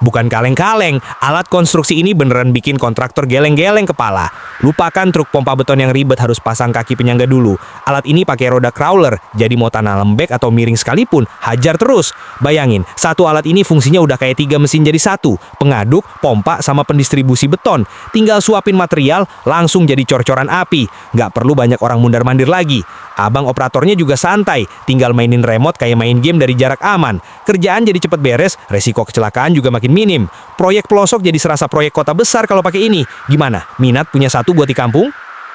Bukan kaleng-kaleng, alat konstruksi ini beneran bikin kontraktor geleng-geleng kepala. Lupakan truk pompa beton yang ribet harus pasang kaki penyangga dulu. Alat ini pakai roda crawler, jadi mau tanah lembek atau miring sekalipun, hajar terus. Bayangin, satu alat ini fungsinya udah kayak 3 mesin jadi satu. Pengaduk, pompa, sama pendistribusi beton. Tinggal suapin material, langsung jadi cor-coran api. Nggak perlu banyak orang mundar-mandir lagi. Abang operatornya juga santai, tinggal mainin remote kayak main game dari jarak aman. Kerjaan jadi cepet beres, resiko kecelakaan juga makin minim. Proyek pelosok jadi serasa proyek kota besar kalau pakai ini. Gimana? Minat punya satu buat di kampung?